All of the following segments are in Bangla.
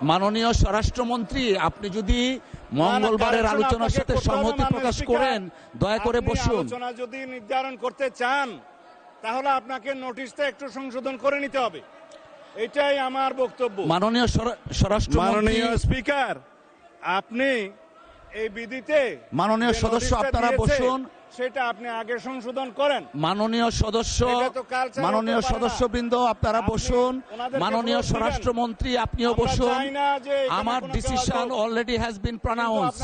মাননীয় স্বরাষ্ট্রমন্ত্রী, আপনি যদি মঙ্গলবারের আলোচনার সাথে সম্মতি প্রকাশ করেন, দয়া করে বসুন। আলোচনা যদি নির্ধারণ করতে চান তাহলে আপনাকে নোটিশটা একটু সংশোধন করে নিতে হবে, এটাই আমার বক্তব্য। মাননীয় স্বরাষ্ট্রমন্ত্রী, মাননীয় স্পিকার, আপনি এই বিধিতে মাননীয় সদস্য আপনারা বসুন। সেটা আপনি আগে সংশোধন করেন। মাননীয় সদস্যবৃন্দ আপনারা বসুন। মাননীয় স্বরাষ্ট্রমন্ত্রী আপনিও বসুন। আমার ডিসিশন অলরেডি হ্যাজ বিন প্রনাউন্সড।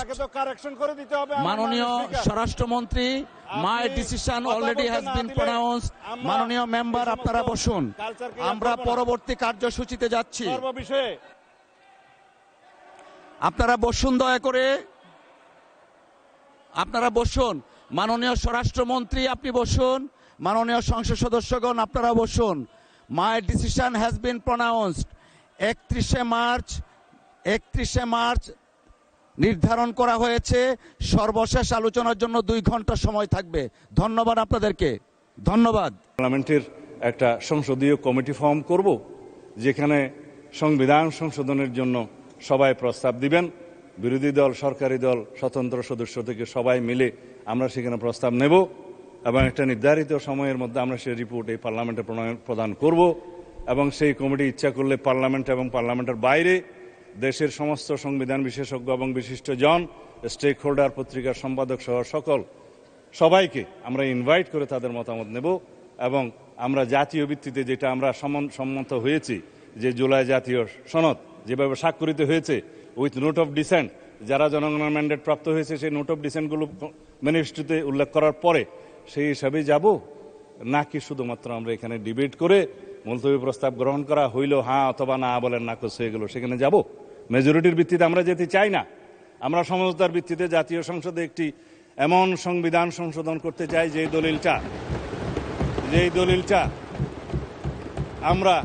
মাননীয় স্বরাষ্ট্রমন্ত্রী, my decision already has been প্রনাউন্সড। মাননীয় মেম্বার আপনারা বসুন, আমরা পরবর্তী কার্যসূচিতে যাচ্ছি। আপনারা বসুন, দয়া করে আপনারা বসুন। মাননীয় স্বরাষ্ট্রমন্ত্রী আপনি বসুন। মাননীয় সংসদ সদস্যগণ আপনারা বসুন। My decision has been pronounced. 31শে মার্চ নির্ধারণ করা হয়েছে। সর্বশেষ আলোচনার জন্য 2 ঘন্টা সময় থাকবে। ধন্যবাদ আপনাদেরকে, ধন্যবাদ। পার্লামেন্টের একটা সংসদীয় কমিটি ফর্ম করব, যেখানে সংবিধান সংশোধনের জন্য সবাই প্রস্তাব দিবেন। বিরোধী দল, সরকারি দল, স্বতন্ত্র সদস্য থেকে সবাই মিলে আমরা সেখানে প্রস্তাব নেব এবং একটা নির্ধারিত সময়ের মধ্যে আমরা সেই রিপোর্ট এই পার্লামেন্টে প্রদান করব। এবং সেই কমিটি ইচ্ছা করলে পার্লামেন্ট এবং পার্লামেন্টের বাইরে দেশের সমস্ত সংবিধান বিশেষজ্ঞ এবং বিশিষ্টজন, স্টেক হোল্ডার, পত্রিকার সম্পাদক সহ সবাইকে আমরা ইনভাইট করে তাদের মতামত নেব। এবং আমরা জাতীয় ভিত্তিতে যেটা আমরা সম্মত হয়েছি, যে জুলাই জাতীয় সনদ যেভাবে স্বাক্ষরিত হয়েছে উইথ নোট অফ ডিসেন্ট, যারা জনগণের ম্যান্ডেট প্রাপ্ত হয়েছে সেই নোট অফ ডিসেন্টগুলো ম্যানিফেস্টোতে উল্লেখ করার পরে সেই হিসাবেই যাব, নাকি শুধুমাত্র আমরা এখানে ডিবেট করে মুলতবি প্রস্তাব গ্রহণ করা হইল হ্যাঁ অথবা না বলেন নাকচ হয়ে গেল সেখানে যাব। মেজরিটির ভিত্তিতে আমরা যেতে চাই না। আমরা সমঝোতার ভিত্তিতে জাতীয় সংসদে একটি এমন সংবিধান সংশোধন করতে চাই যেই দলিলটা আমরা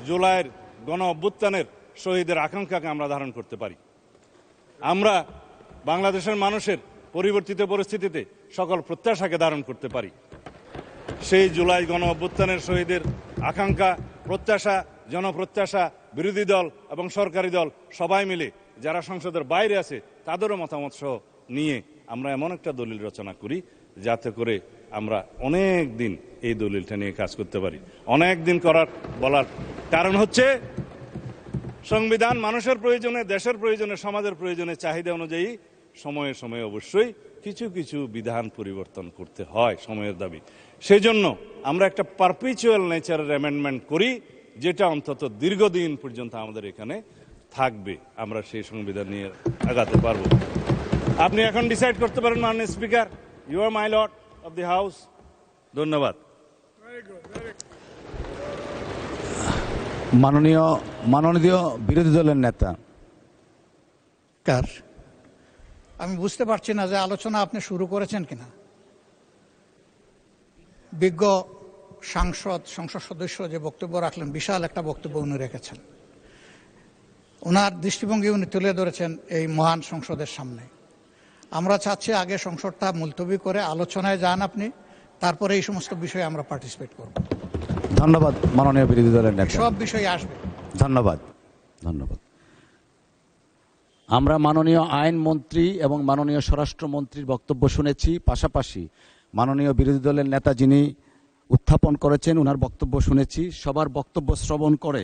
জুলাইয়ের গণ অভ্যুত্থানের শহীদের আকাঙ্ক্ষাকে আমরা ধারণ করতে পারি। আমরা বাংলাদেশের মানুষের পরিবর্তিত পরিস্থিতিতে সকল প্রত্যাশাকে ধারণ করতে পারি। সেই জুলাই গণ অভ্যুত্থানের শহীদের আকাঙ্ক্ষা, প্রত্যাশা, জনপ্রত্যাশা, বিরোধী দল এবং সরকারি দল সবাই মিলে যারা সংসদের বাইরে আছে তাদেরও মতামত সহ নিয়ে আমরা এমন একটা দলিল রচনা করি যাতে করে আমরা অনেক দিন এই দলিলটা নিয়ে কাজ করতে পারি। অনেক দিন বলার কারণ হচ্ছে সংবিধান মানুষের প্রয়োজনে, দেশের প্রয়োজনে, সমাজের প্রয়োজনে, চাহিদা অনুযায়ী সময়ে সময়ে অবশ্যই কিছু কিছু বিধান পরিবর্তন করতে হয়, সময়ের দাবি। সেই জন্য আমরা একটা পারপিচুয়াল নেচারের অ্যামেন্ডমেন্ট করি, যেটা অন্তত দীর্ঘদিন পর্যন্ত আমাদের এখানে থাকবে। আমরা সেই সংবিধান নিয়ে আগাতে পারবো। আপনি এখন ডিসাইড করতে পারেন মাননীয় speaker, you are my lord of the house. ধন্যবাদ। মাননীয় বিরোধী দলের নেতা। আমি বুঝতে পারছি না যে আলোচনা আপনি শুরু করেছেন কিনা। বিজ্ঞ সংসদ সদস্য যে বক্তব্য রাখলেন, বিশাল একটা বক্তব্য উনি রেখেছেন। ওনার দৃষ্টিভঙ্গি উনি তুলে ধরেছেন এই মহান সংসদের সামনে। আমরা চাচ্ছি আগে সংসদটা মুলতবি করে আলোচনায় যান আপনি, তারপরে এই সমস্ত বিষয়ে আমরা পার্টিসিপেট করব। ধন্যবাদ মাননীয় বিরোধী দলের নেতা। সব বিষয়ে আসবে। ধন্যবাদ। আমরা মাননীয় আইনমন্ত্রী এবং মাননীয় স্বরাষ্ট্রমন্ত্রীর বক্তব্য শুনেছি, পাশাপাশি মাননীয় বিরোধী দলের নেতা যিনি উত্থাপন করেছেন ওনার বক্তব্য শুনেছি। সবার বক্তব্য শ্রবণ করে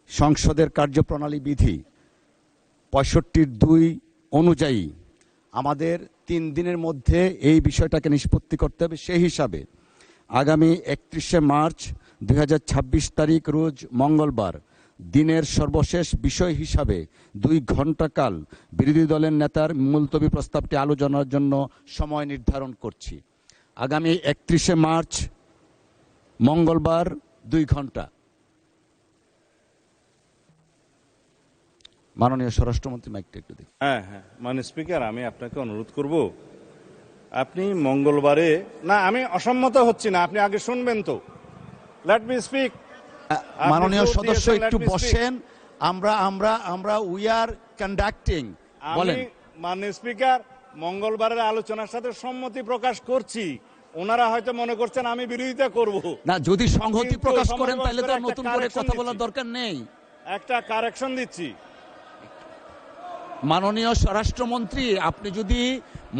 সংসদের কার্যপ্রণালী বিধি 65(2) অনুযায়ী আমাদের 3 দিনের মধ্যে এই বিষয়টাকে নিষ্পত্তি করতে হবে। সেই হিসাবে আগামী 31শে মার্চ 2026 তারিখ রোজ মঙ্গলবার দিনের সর্বশেষ বিষয় হিসাবে 2 ঘণ্টা কাল বিরোধী দলের নেতার মুলতবি প্রস্তাবটি আলোচনার জন্য সময় নির্ধারণ করছি। আগামী 31শে মার্চ মঙ্গলবার 2 ঘণ্টা। মাননীয় স্বরাষ্ট্রমন্ত্রী মাইকটা একটু দিন। হ্যাঁ, মাননীয় স্পিকার, আমি আপনাকে অনুরোধ করব, আপনি মঙ্গলবারে না, আমি অসম্মত হচ্ছি না, আপনি আগে শুনবেন তো। Let me speak. মাননীয় সদস্য একটু বসেন। আমরা উই আর কন্ডাক্টিং। বলেন। মাননীয় স্পিকার, মঙ্গলবারের আলোচনার সাথে সম্মতি প্রকাশ করছি। ওনারা হয়তো মনে করছেন আমি বিরোধিতা করব না। যদি সংহতি প্রকাশ করেন তাহলে তো নতুন করে কথা বলার দরকার নেই। একটা কারেকশন দিচ্ছি। মাননীয় স্বরাষ্ট্রমন্ত্রী, আপনি যদি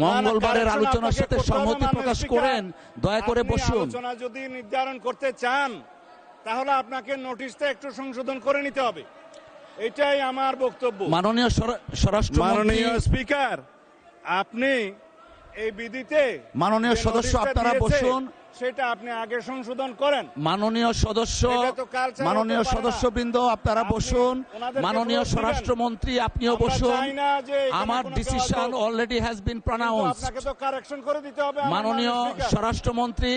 মঙ্গলবারের correction আলোচনার আপনাকে সাথে করতে হবে, সম্মতি মাননীয় প্রকাশ স্পিকার। করেন, দয়া করে আপনি বসুন। আলোচনা যদি নির্ধারণ করতে চান তাহলে আপনাকে নোটিশটা একটু সংশোধন করে নিতে হবে, এটাই আমার বক্তব্য। মাননীয় স্বরাষ্ট্রমন্ত্রী, মাননীয় স্পিকার, আপনি এই বিধিতে মাননীয় যে সদস্য, নোটিশটা আপনারা দিয়েছে, বসুন। সেটা আপনি আগে সংশোধন করেন। মাননীয় সদস্য, এটা তো culture মাননীয় হতে পারে না। সদস্যবৃন্দ, আপনারা আপনি বসুন। ওনাদেরকে মাননীয় ভোট দিবেন। স্বরাষ্ট্রমন্ত্রী, আপনিও আমরা বসুন। চাই না যে এখানে আমার কোনো ডিসিশন কেউ অলরেডি হ্যাজ বিন কিন্তু প্রনাউন্সড। আপনাকে তো কারেকশন করে দিতে হবে আমার মাননীয় স্পিকার। স্বরাষ্ট্রমন্ত্রী,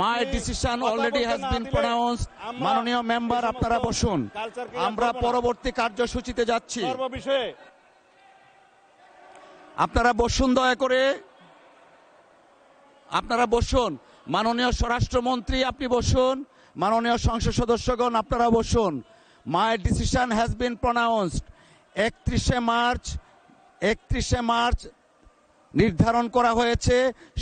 মাই আপনি ডিসিশন কথা অলরেডি বলতে হ্যাজ না বিন দিলে প্রনাউন্সড। আমরা মাননীয় মেম্বার, এই সমস্ত আপনারা বসুন। কালচারকে আমরা করব না। পরবর্তী কার্যসূচিতে যাচ্ছি। সর্ববিষয়ে আপনারা বসুন, দয়া করে আপনারা বসুন। মাননীয় স্বরাষ্ট্রমন্ত্রী, আপনি বসুন। মাননীয় সংসদ সদস্যগণ, আপনারা বসুন। My decision has been pronounced. 31শে মার্চ নির্ধারণ করা হয়েছে।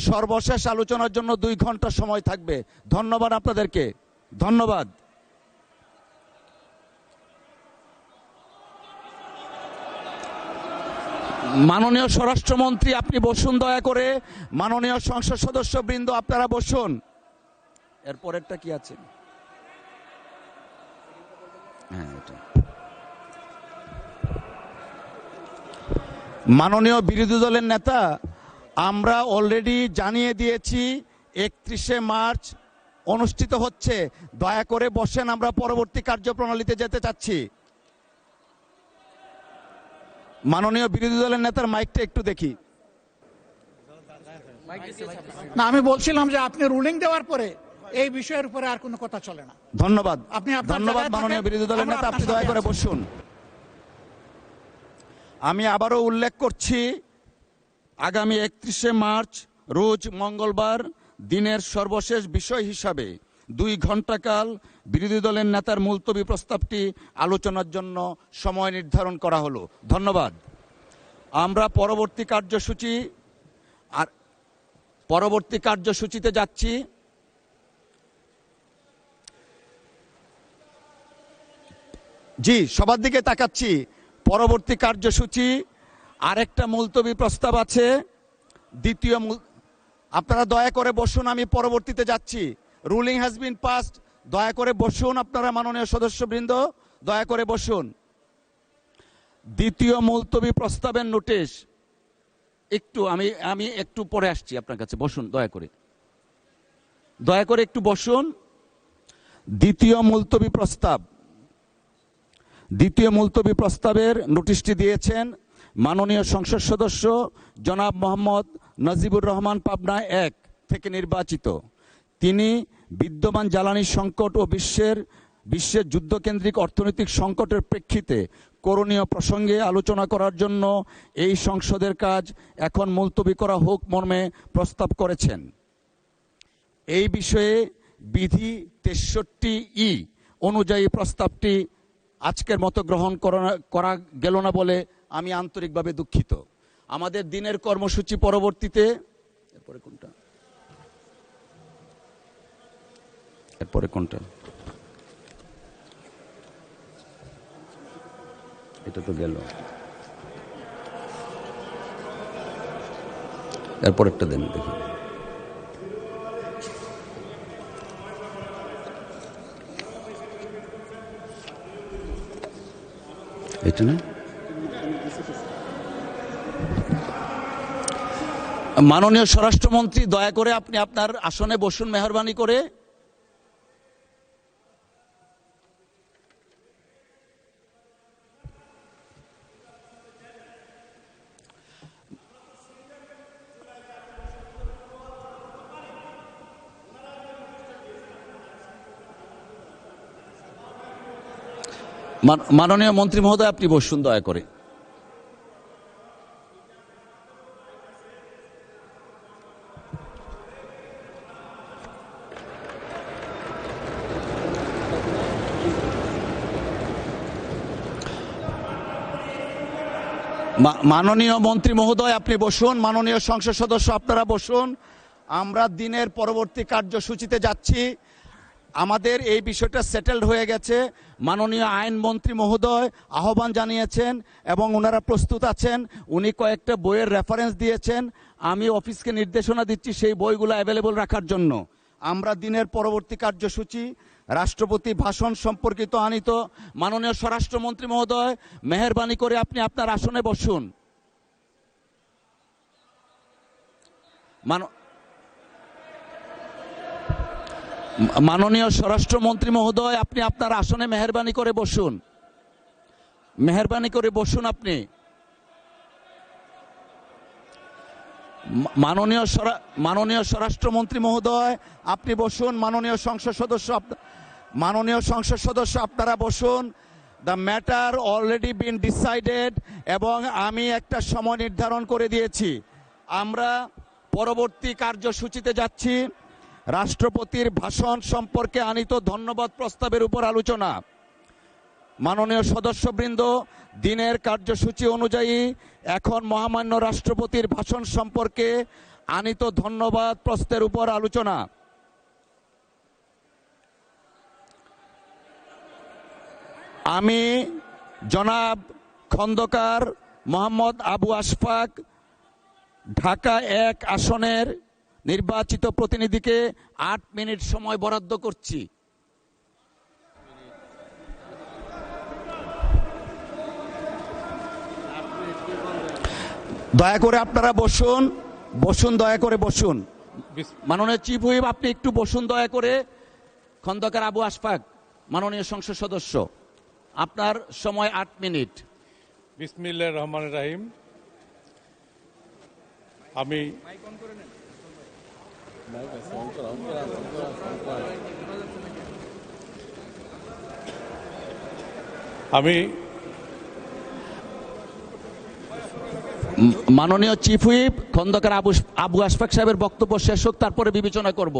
সর্বশেষ আলোচনার জন্য 2 ঘন্টা সময় থাকবে। ধন্যবাদ আপনাদেরকে, ধন্যবাদ। মাননীয় স্বরাষ্ট্রমন্ত্রী, আপনি বসুন দয়া করে। মাননীয় সংসদ সদস্যবৃন্দ, আপনারা বসুন। এরপরেরটা কি আছে? হ্যাঁ, এটা। মাননীয় বিরোধী দলের নেতা, আমরা অলরেডি জানিয়ে দিয়েছি 31শে মার্চ অনুষ্ঠিত হচ্ছে। দয়া করে বসেন, আমরা পরবর্তী কার্যপ্রণালীতে যেতে চাচ্ছি। মাননীয় বিরোধী দলের নেতার মাইকটা একটু দেখি। না, আমি বলছিলাম যে আপনি রুলিং দেওয়ার পরে এই বিষয়ের উপরে আর কোনো কথা চলে না। ধন্যবাদ, আপনি আপনার ধন্যবাদ জায়গায় মাননীয় থাকেন, বিরোধী দলের আমরা নেতা, আপনি আপনার দয়া সাথে করে আছি। বসুন। আমি আবারও উল্লেখ করছি, আগামী 31শে মার্চ রোজ মঙ্গলবার দিনের সর্বশেষ বিষয় হিসাবে 2 ঘণ্টাকাল বিরোধী দলের নেতার মুলতবি প্রস্তাবটি আলোচনার জন্য সময় নির্ধারণ করা হলো। ধন্যবাদ। আমরা পরবর্তী কার্যসূচিতে যাচ্ছি। জি, সবার দিকে তাকাচ্ছি। পরবর্তী কার্যসূচি, আরেকটা মুলতবি প্রস্তাব আছে। আপনারা দয়া করে বসুন, আমি পরবর্তীতে যাচ্ছি। Ruling has been passed. দয়া করে বসুন আপনারা, মাননীয় সদস্যবৃন্দ, দয়া করে বসুন। দ্বিতীয় মুলতবি প্রস্তাবের নোটিশ একটু আমি একটু পরে আসছি আপনার কাছে। বসুন দয়া করে একটু বসুন। দ্বিতীয় মুলতবি প্রস্তাবের নোটিশটি দিয়েছেন মাননীয় সংসদ সদস্য জনাব মোহাম্মদ নাজিবুর রহমান, পাবনা 1 থেকে নির্বাচিত। তিনি বিদ্যমান জ্বালানি সংকট ও বিশ্বের যুদ্ধকেন্দ্রিক অর্থনৈতিক সংকটের প্রেক্ষিতে করণীয় প্রসঙ্গে আলোচনা করার জন্য এই সংসদের কাজ এখন মুলতবি করা হোক মর্মে প্রস্তাব করেছেন। এই বিষয়ে বিধি 63E অনুযায়ী প্রস্তাবটি আজকের মতো গ্রহণ করা গেল না বলে আমি আন্তরিকভাবে দুঃখিত। আমাদের দিনের কর্মসূচি পরবর্তীতে এরপরে কোনটা? এটা তো গেল, এরপরেরটা দেন দেখি। এটা না? মাননীয় স্বরাষ্ট্রমন্ত্রী, দয়া করে আপনি আপনার আসনে বসুন মেহরবানি করে। মাননীয় মন্ত্রী মহোদয়, আপনি বসুন দয়া করে। মাননীয় মন্ত্রী মহোদয়, আপনি বসুন। মাননীয় সংসদ সদস্য, আপনারা বসুন। আমরা দিনের পরবর্তী কার্যসূচিতে যাচ্ছি। আমাদের এই বিষয়টা সেটেলড হয়ে গেছে। মাননীয় আইনমন্ত্রী মহোদয় আহ্বান জানিয়েছেন এবং ওনারা প্রস্তুত আছেন। উনি কয়েকটা বইয়ের রেফারেন্স দিয়েছেন। আমি অফিসকে নির্দেশনা দিচ্ছি সেই বইগুলো অ্যাভেলেবল রাখার জন্য। আমরা দিনের পরবর্তী কার্যসূচি রাষ্ট্রপতি ভাষণ সম্পর্কিত আনিত। মাননীয় স্বরাষ্ট্রমন্ত্রী মহোদয়, মেহেরবানি করে আপনি আপনার আসনে বসুন। মাননীয় স্বরাষ্ট্রমন্ত্রী মহোদয়, আপনি আপনার আসনে মেহেরবানি করে বসুন। মেহেরবানি করে বসুন আপনি। মাননীয় স্বরাষ্ট্রমন্ত্রী মহোদয়, আপনি বসুন। মাননীয় সংসদ সদস্য আপনারা বসুন। The matter already been decided এবং আমি একটা সময় নির্ধারণ করে দিয়েছি। আমরা পরবর্তী কার্যসূচিতে যাচ্ছি। রাষ্ট্রপতির ভাষণ সম্পর্কে আনিত ধন্যবাদ প্রস্তাবের উপর আলোচনা। মাননীয় সদস্যবৃন্দ, দিনের কার্যসূচি অনুযায়ী এখন মহামান্য রাষ্ট্রপতির ভাষণ সম্পর্কে আনিত ধন্যবাদ প্রস্তাবের উপর আলোচনা। আমি জনাব খন্দকার মোহাম্মদ আবু আশফাক, ঢাকা 1 আসনের নির্বাচিত প্রতিনিধিকে 8 মিনিট সময় বরাদ্দ করছি। দয়া করে আপনারা বসুন। দয়া করে বসুন। মাননীয় চিফ হুইপ, আপনি একটু বসুন দয়া করে। খন্দকার আবু আশফাক, মাননীয় সংসদ সদস্য, আপনার সময় 8 মিনিট। বিসমিল্লাহির রহমানির রহিম। আমি মাননীয় চিফ হুইপ খন্দকার আবু আশফাক সাহেবের বক্তব্য শেষ হোক, তারপরে বিবেচনা করব।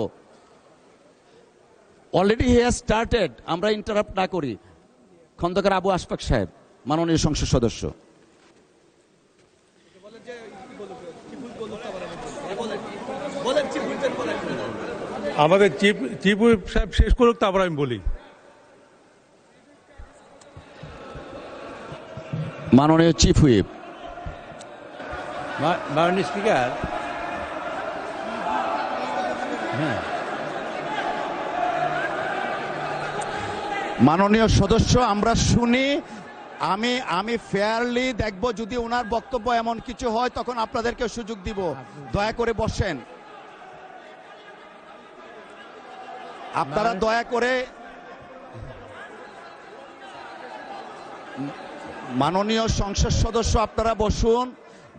অলরেডি হি হ্যাজ স্টার্টেড, আমরা ইন্টারাপ্ট না করি। খন্দকার আবু আশফাক সাহেব, মাননীয় সংসদ সদস্য। আমাদের চিফ হুইপ সাহেব শেষ করুক, তারপর আমি বলি। মাননীয় চিফ হুইপ। মাননীয় স্পিকার, মাননীয় সদস্য, আমরা শুনি। আমি ফেয়ারলি দেখব, যদি ওনার বক্তব্য এমন কিছু হয় তখন আপনাদেরকে সুযোগ দিব। দয়া করে বসেন। আপনারা দয়া করে, মাননীয় সংসদ সদস্য আপনারা বসুন,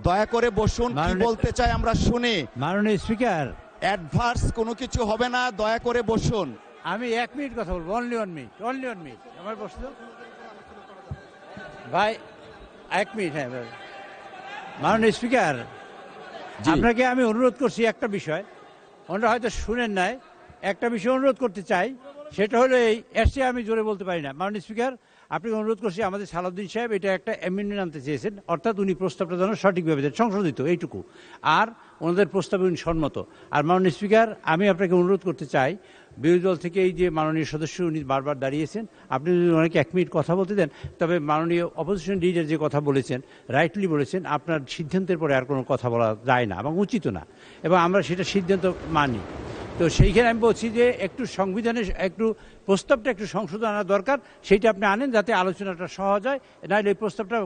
দয়া করে বসুন। কি বলতে চাই আমরা শুনি। মাননীয় স্পিকার, অ্যাডভার্স কোনো কিছু হবে না, দয়া করে বসুন। আমি 1 মিনিট কথা বলবো। Only 1 minute, only 1 minute. আমার বসতো ভাই 1 মিনিট। হ্যাঁ মাননীয় স্পিকার, আপনাকে আমি অনুরোধ করছি একটা বিষয়, ওনারা হয়তো শুনেন নাই। একটা বিষয় অনুরোধ করতে চাই, সেটা হলো এই, এসে আমি জোরে বলতে পারি না। মাননীয় স্পিকার, আপনাকে অনুরোধ করছি, আমাদের সালাউদ্দিন সাহেব এটা একটা অ্যামেন্ডমেন্ট আনতে চেয়েছেন, অর্থাৎ উনি প্রস্তাবটা যেন সঠিকভাবে দেন, সংশোধিত, এইটুকু। আর ওনাদের প্রস্তাবে উনি সম্মত। আর মাননীয় স্পিকার, আমি আপনাকে অনুরোধ করতে চাই, বিরোধী দল থেকে এই যে মাননীয় সদস্য উনি বারবার দাঁড়িয়েছেন, আপনি যদি ওনাকে 1 মিনিট কথা বলতে দেন, তবে মাননীয় অপোজিশন লিডার যে কথা বলেছেন, রাইটলি বলেছেন, আপনার সিদ্ধান্তের পরে আর কোনো কথা বলা যায় না এবং উচিত না, এবং আমরা সেটা সিদ্ধান্ত মানি। তো সেইখানে আমি বলছি যে একটু সংবিধানের একটু প্রস্তাবটা একটু সংশোধন আনা দরকার, সেইটা আপনি আনেন যাতে আলোচনাটা সহজ হয়। নাহলে এই প্রস্তাবটা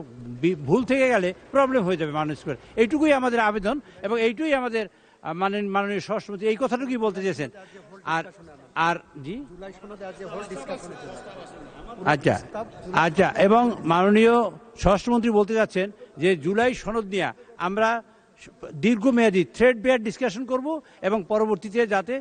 ভুল থেকে গেলে প্রবলেম হয়ে যাবে মানুষ করে। এইটুকুই আমাদের আবেদন এবং এইটুকুই আমাদের মাননীয় স্বরাষ্ট্রমন্ত্রী এই কথাটুকুই বলতে চেয়েছেন। আর জি আচ্ছা আচ্ছা, এবং মাননীয় স্বরাষ্ট্রমন্ত্রী বলতে যাচ্ছেন যে জুলাই সনদ নিয়ে আমরা দীর্ঘমেয়াদী থ্রেড বেয়ার ডিসকাশন করব এবং পরবর্তীতে যাতে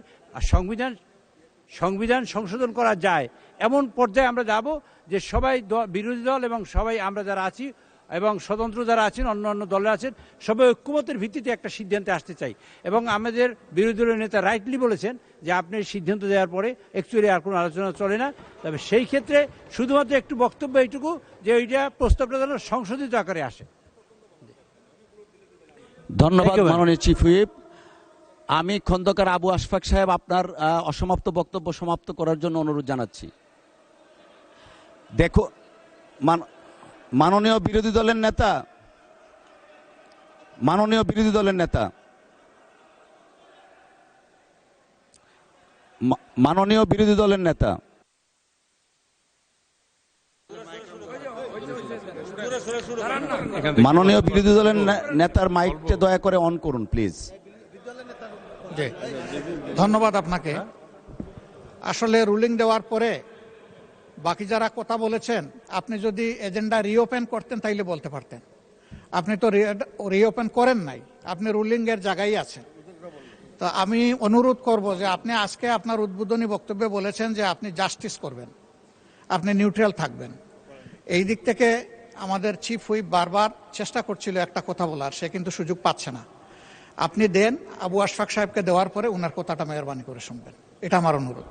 সংবিধান সংশোধন করা যায় এমন পর্যায়ে আমরা যাব যে সবাই বিরোধী দল এবং সবাই আমরা যারা আছি এবং স্বতন্ত্র যারা আছেন, অন্য অন্য দলে আছেন, সবাই ঐক্যমতের ভিত্তিতে একটা সিদ্ধান্তে আসতে চাই। এবং আমাদের বিরোধী দলের নেতা রাইটলি বলেছেন যে আপনি সিদ্ধান্ত দেওয়ার পরে অ্যাকচুয়ালি আর কোনো আলোচনা চলে না। তবে সেই ক্ষেত্রে শুধুমাত্র একটু বক্তব্য এইটুকু যে ওইটা প্রস্তাবটা যেন সংশোধিত আকারে আসে। ধন্যবাদ মাননীয় চিফ হুইপ। আমি খন্দকার আবু আশফাক সাহেব আপনার অসমাপ্ত বক্তব্য সমাপ্ত করার জন্য অনুরোধ জানাচ্ছি। দেখো, মাননীয় বিরোধী দলের নেতা, মাননীয় বিরোধী দলের নেতা, মাননীয় বিরোধী দলের নেতা, মাননীয় বিরোধী দলের নেতার মাইকটা দয়া করে অন করুন প্লিজ। জি, ধন্যবাদ আপনাকে। আসলে রুলিং দেওয়ার পরে বাকি যারা কথা বলেছেন, আপনি যদি এজেন্ডা রিওপেন করতেন তাইলে বলতে পারতেন। আপনি তো রিওপেন করেন নাই, আপনি রুলিং এর জায়গায় আছেন। তো আমি অনুরোধ করব যে আপনি আজকে আপনার উদ্বোধনী বক্তব্যে বলেছেন যে আপনি জাস্টিস করবেন, আপনি নিউট্রাল থাকবেন। এই দিক থেকে আমাদের চিফ হুইপ বারবার চেষ্টা করছিল একটা কথা বলার, সে কিন্তু সুযোগ পাচ্ছে না। আপনি দেন, আবু আশফাক সাহেবকে দেওয়ার পরে ওনার কথাটা মেহরবানি করে শুনবেন, এটা আমার অনুরোধ।